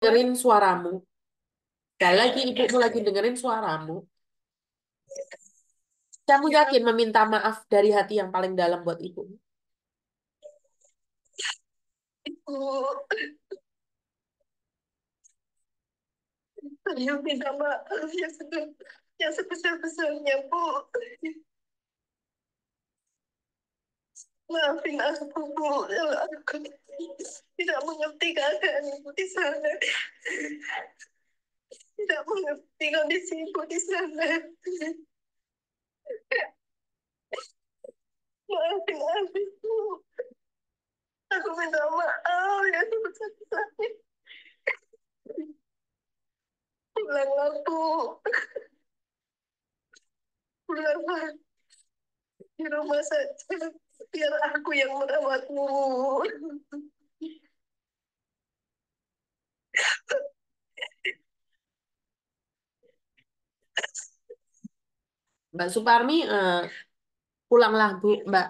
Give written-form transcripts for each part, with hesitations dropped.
Dengerin suaramu. Sekali lagi ibumu lagi dengerin suaramu. Kamu yakin meminta maaf dari hati yang paling dalam buat ibu? Bu, saya minta maaf yang sebesar-besarnya, Bu. Maafin aku, Bu. Kalau aku tidak mengerti keadaan Ibu di sana. Tidak mengerti kondisi Ibu di sana. Maafin aku, Bu. Aku minta maaf yang sebesar-besarnya. Pulanglah, Bu. Pulanglah di rumah saja. Biar aku yang merawatmu. Mbak Suparmi, pulanglah Bu, Mbak.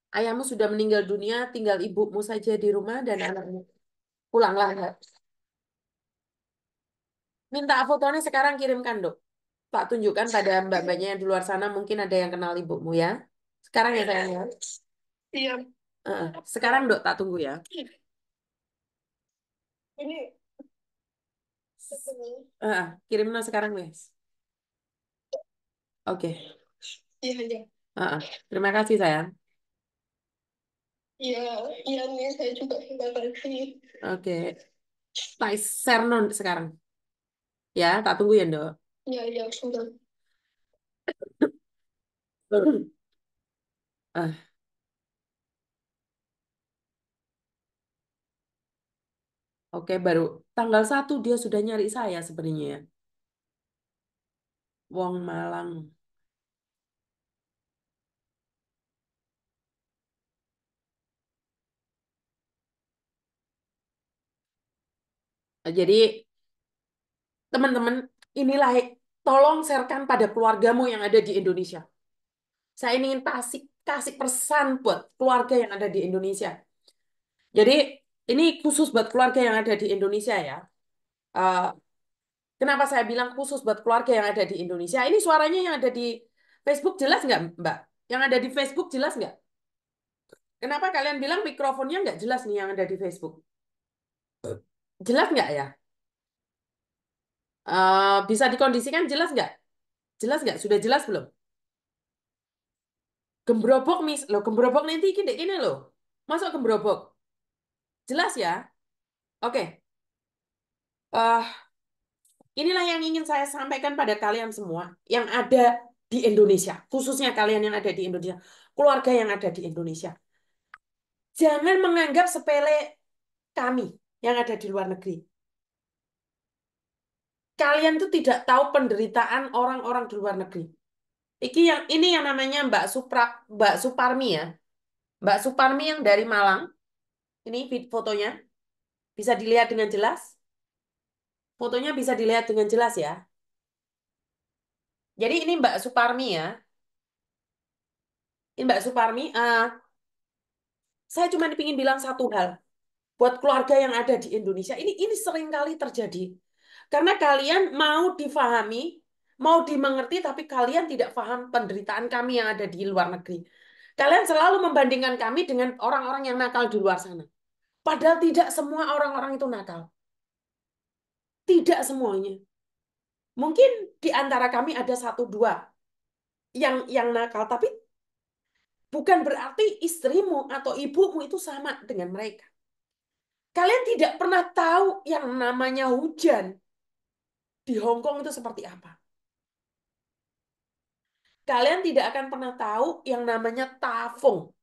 Ayahmu sudah meninggal dunia, tinggal ibumu saja di rumah dan anakmu. Pulanglah, Mbak. Minta fotonya sekarang kirimkan, Dok. Tak tunjukkan pada mbak-mbaknya yang di luar sana, mungkin ada yang kenal ibumu ya. Sekarang ya sayang ya. Iya, Sekarang, Dok, tak tunggu ya. ini Kirimnya sekarang, Wes. Oke. iya, iya. Terima kasih, sayang. Iya, iya nih, saya juga terima kasih. Oke. Tak share non sekarang. Ya, tak tunggu ya, Dok. Iya, iya, sudah. Ah, oke, baru tanggal 1 dia sudah nyari saya sebenarnya ya. Wong Malang. Jadi, teman-teman, inilah tolong sharekan pada keluargamu yang ada di Indonesia. Saya ingin kasih kasih pesan buat keluarga yang ada di Indonesia. Jadi, ini khusus buat keluarga yang ada di Indonesia ya. Eh, Kenapa saya bilang khusus buat keluarga yang ada di Indonesia? Ini suaranya yang ada di Facebook jelas nggak, Mbak? Yang ada di Facebook jelas nggak? Kenapa kalian bilang mikrofonnya nggak jelas nih yang ada di Facebook? Jelas nggak ya? Bisa dikondisikan jelas nggak? Jelas nggak? Sudah jelas belum? Gembrobok mis, loh gembrobok nanti gini loh. Masuk gembrobok. Jelas ya? Oke. eh Inilah yang ingin saya sampaikan pada kalian semua yang ada di Indonesia, khususnya kalian yang ada di Indonesia, keluarga yang ada di Indonesia. Jangan menganggap sepele kami yang ada di luar negeri. Kalian tuh tidak tahu penderitaan orang-orang di luar negeri. Ini yang namanya Mbak Suparmi ya. Mbak Suparmi yang dari Malang. Ini fotonya bisa dilihat dengan jelas. Fotonya bisa dilihat dengan jelas ya. Jadi ini Mbak Suparmi ya. Ini Mbak Suparmi. Saya cuma ingin bilang satu hal buat keluarga yang ada di Indonesia. Ini sering kali terjadi. Karena kalian mau difahami, mau dimengerti, tapi kalian tidak paham penderitaan kami yang ada di luar negeri. Kalian selalu membandingkan kami dengan orang-orang yang nakal di luar sana. Padahal tidak semua orang-orang itu nakal. Tidak semuanya. Mungkin di antara kami ada satu dua yang nakal, tapi bukan berarti istrimu atau ibumu itu sama dengan mereka. Kalian tidak pernah tahu yang namanya hujan di Hong Kong itu seperti apa. Kalian tidak akan pernah tahu yang namanya tafung.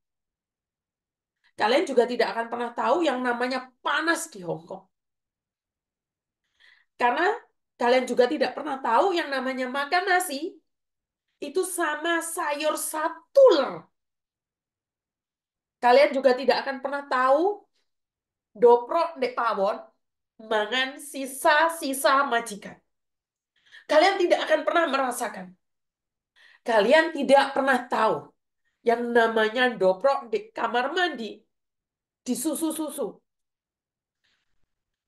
Kalian juga tidak akan pernah tahu yang namanya panas di Hong Kong. Karena kalian juga tidak pernah tahu yang namanya makan nasi itu sama sayur satuler. Kalian juga tidak akan pernah tahu doprok dek pawon mangan sisa-sisa majikan. Kalian tidak akan pernah merasakan. Kalian tidak pernah tahu yang namanya doprok di kamar mandi, di susu-susu.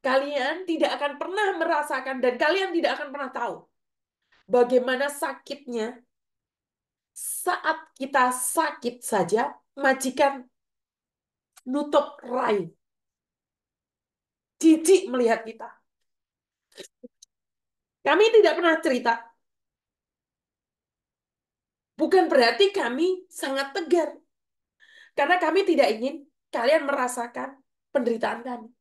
Kalian tidak akan pernah merasakan dan kalian tidak akan pernah tahu bagaimana sakitnya saat kita sakit saja majikan nutup raih. Jijik melihat kita. Kami tidak pernah cerita. Bukan berarti kami sangat tegar. Karena kami tidak ingin kalian merasakan penderitaan kami.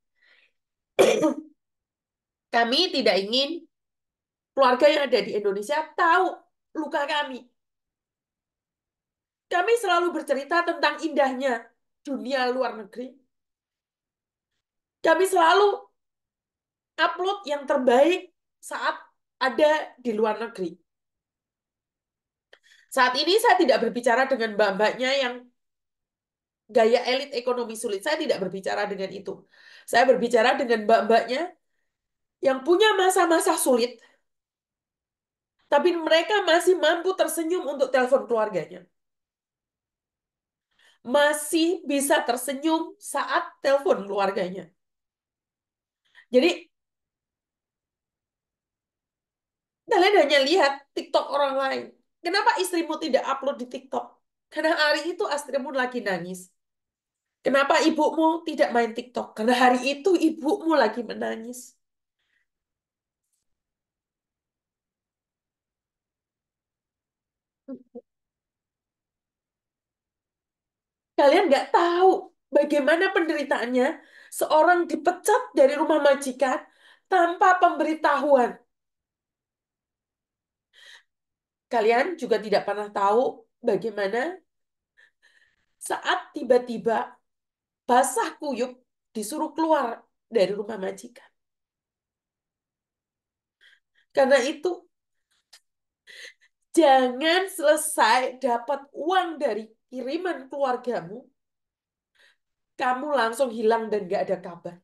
Kami tidak ingin keluarga yang ada di Indonesia tahu luka kami. Kami selalu bercerita tentang indahnya dunia luar negeri. Kami selalu upload yang terbaik saat ada di luar negeri. Saat ini saya tidak berbicara dengan mbak-mbaknya yang gaya elit ekonomi sulit. Saya tidak berbicara dengan itu. Saya berbicara dengan mbak-mbaknya yang punya masa-masa sulit, tapi mereka masih mampu tersenyum untuk telepon keluarganya. Masih bisa tersenyum saat telepon keluarganya. Jadi, kalian hanya lihat TikTok orang lain. Kenapa istrimu tidak upload di TikTok? Karena hari itu istrimu lagi nangis. Kenapa ibumu tidak main TikTok? Karena hari itu ibumu lagi menangis. Kalian nggak tahu bagaimana penderitaannya seorang dipecat dari rumah majikan tanpa pemberitahuan. Kalian juga tidak pernah tahu bagaimana saat tiba-tiba basah kuyup disuruh keluar dari rumah majikan. Karena itu, jangan selesai dapat uang dari kiriman keluargamu, kamu langsung hilang dan nggak ada kabar.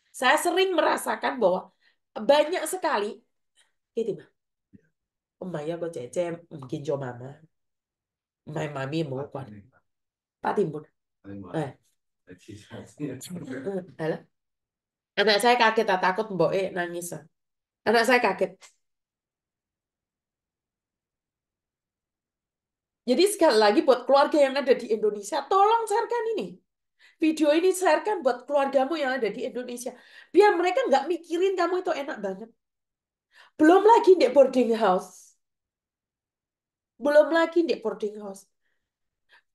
Saya sering merasakan bahwa banyak sekali, gitu mah, Maya có trẻ cho em mungkin cho mama. Mai mami mau quan. Patimbun. Eh. Alah. Anak saya kaget, takut mbok nangis. Anak saya kaget. Jadi sekali lagi buat keluarga yang ada di Indonesia, tolong sharekan ini. Video ini sharekan buat keluargamu yang ada di Indonesia. Biar mereka nggak mikirin kamu itu enak banget. Belum lagi di boarding house. Belum lagi di boarding house.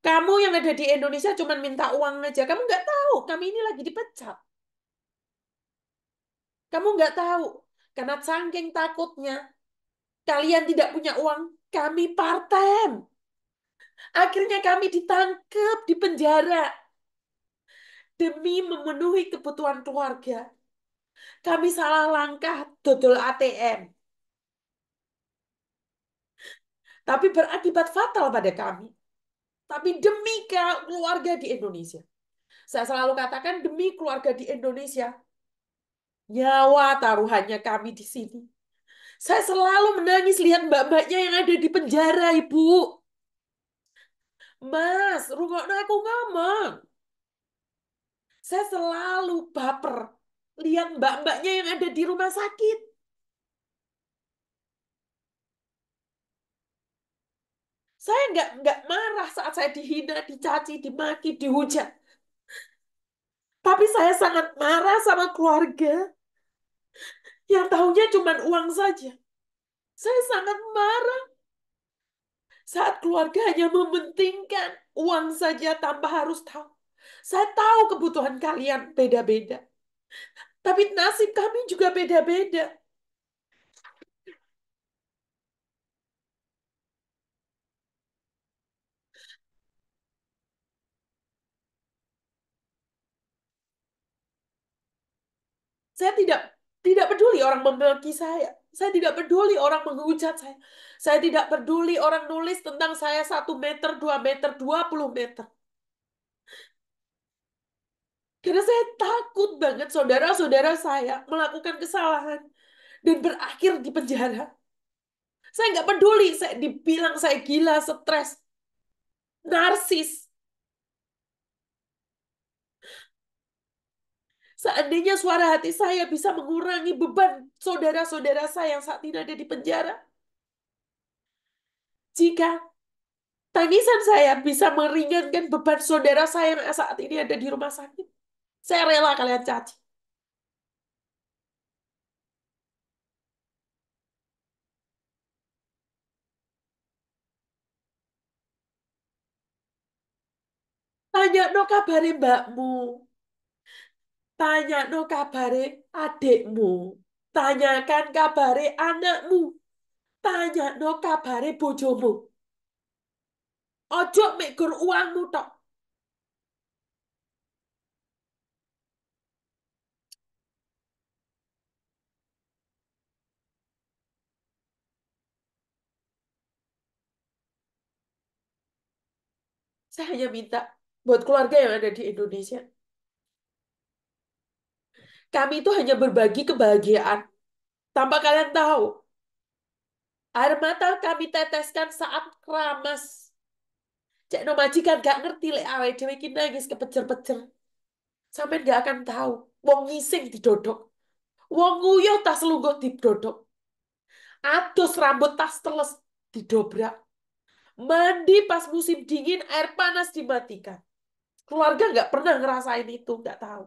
Kamu yang ada di Indonesia cuma minta uang aja. Kamu nggak tahu, kami ini lagi dipecat. Kamu nggak tahu. Karena saking takutnya, kalian tidak punya uang, kami part-time. Akhirnya kami ditangkap di penjara. Demi memenuhi kebutuhan keluarga. Kami salah langkah, dodol ATM. Tapi berakibat fatal pada kami. Tapi demi keluarga di Indonesia. Saya selalu katakan demi keluarga di Indonesia. Nyawa taruhannya kami di sini. Saya selalu menangis lihat mbak-mbaknya yang ada di penjara, Ibu. Mas, rungokno aku ngomong. Saya selalu baper lihat mbak-mbaknya yang ada di rumah sakit. Saya nggak marah saat saya dihina, dicaci, dimaki, dihujat. Tapi saya sangat marah sama keluarga yang tahunya cuma uang saja. Saya sangat marah saat keluarga hanya mementingkan uang saja tanpa harus tahu. Saya tahu kebutuhan kalian beda-beda. Tapi nasib kami juga beda-beda. Saya tidak peduli orang memaki saya. Saya tidak peduli orang menghujat saya. Saya tidak peduli orang nulis tentang saya 1 meter, 2 meter, 20 meter. Karena saya takut banget saudara-saudara saya melakukan kesalahan dan berakhir di penjara. Saya nggak peduli, saya dibilang saya gila, stres, narsis. Seandainya suara hati saya bisa mengurangi beban saudara-saudara saya yang saat ini ada di penjara. Jika tangisan saya bisa meringankan beban saudara saya yang saat ini ada di rumah sakit. Saya rela kalian caci. Tanya no kabare mbakmu. Tanya no kabare adikmu. Tanyakan kabare anakmu. Tanya no kabare bojomu. Ojo mikir uangmu tok. Saya hanya minta buat keluarga yang ada di Indonesia. Kami itu hanya berbagi kebahagiaan. Tanpa kalian tahu. Air mata kami teteskan saat keramas. Cek no majikan gak ngerti lek awake dhewe iki nangis kepecer-pecer. Sampai gak akan tahu. Wong ngising didodok. Wong nguyuh tas lungguh didodok. Adus rambut tas teles didobrak. Mandi pas musim dingin air panas dimatikan. Keluarga nggak pernah ngerasain itu, nggak tahu.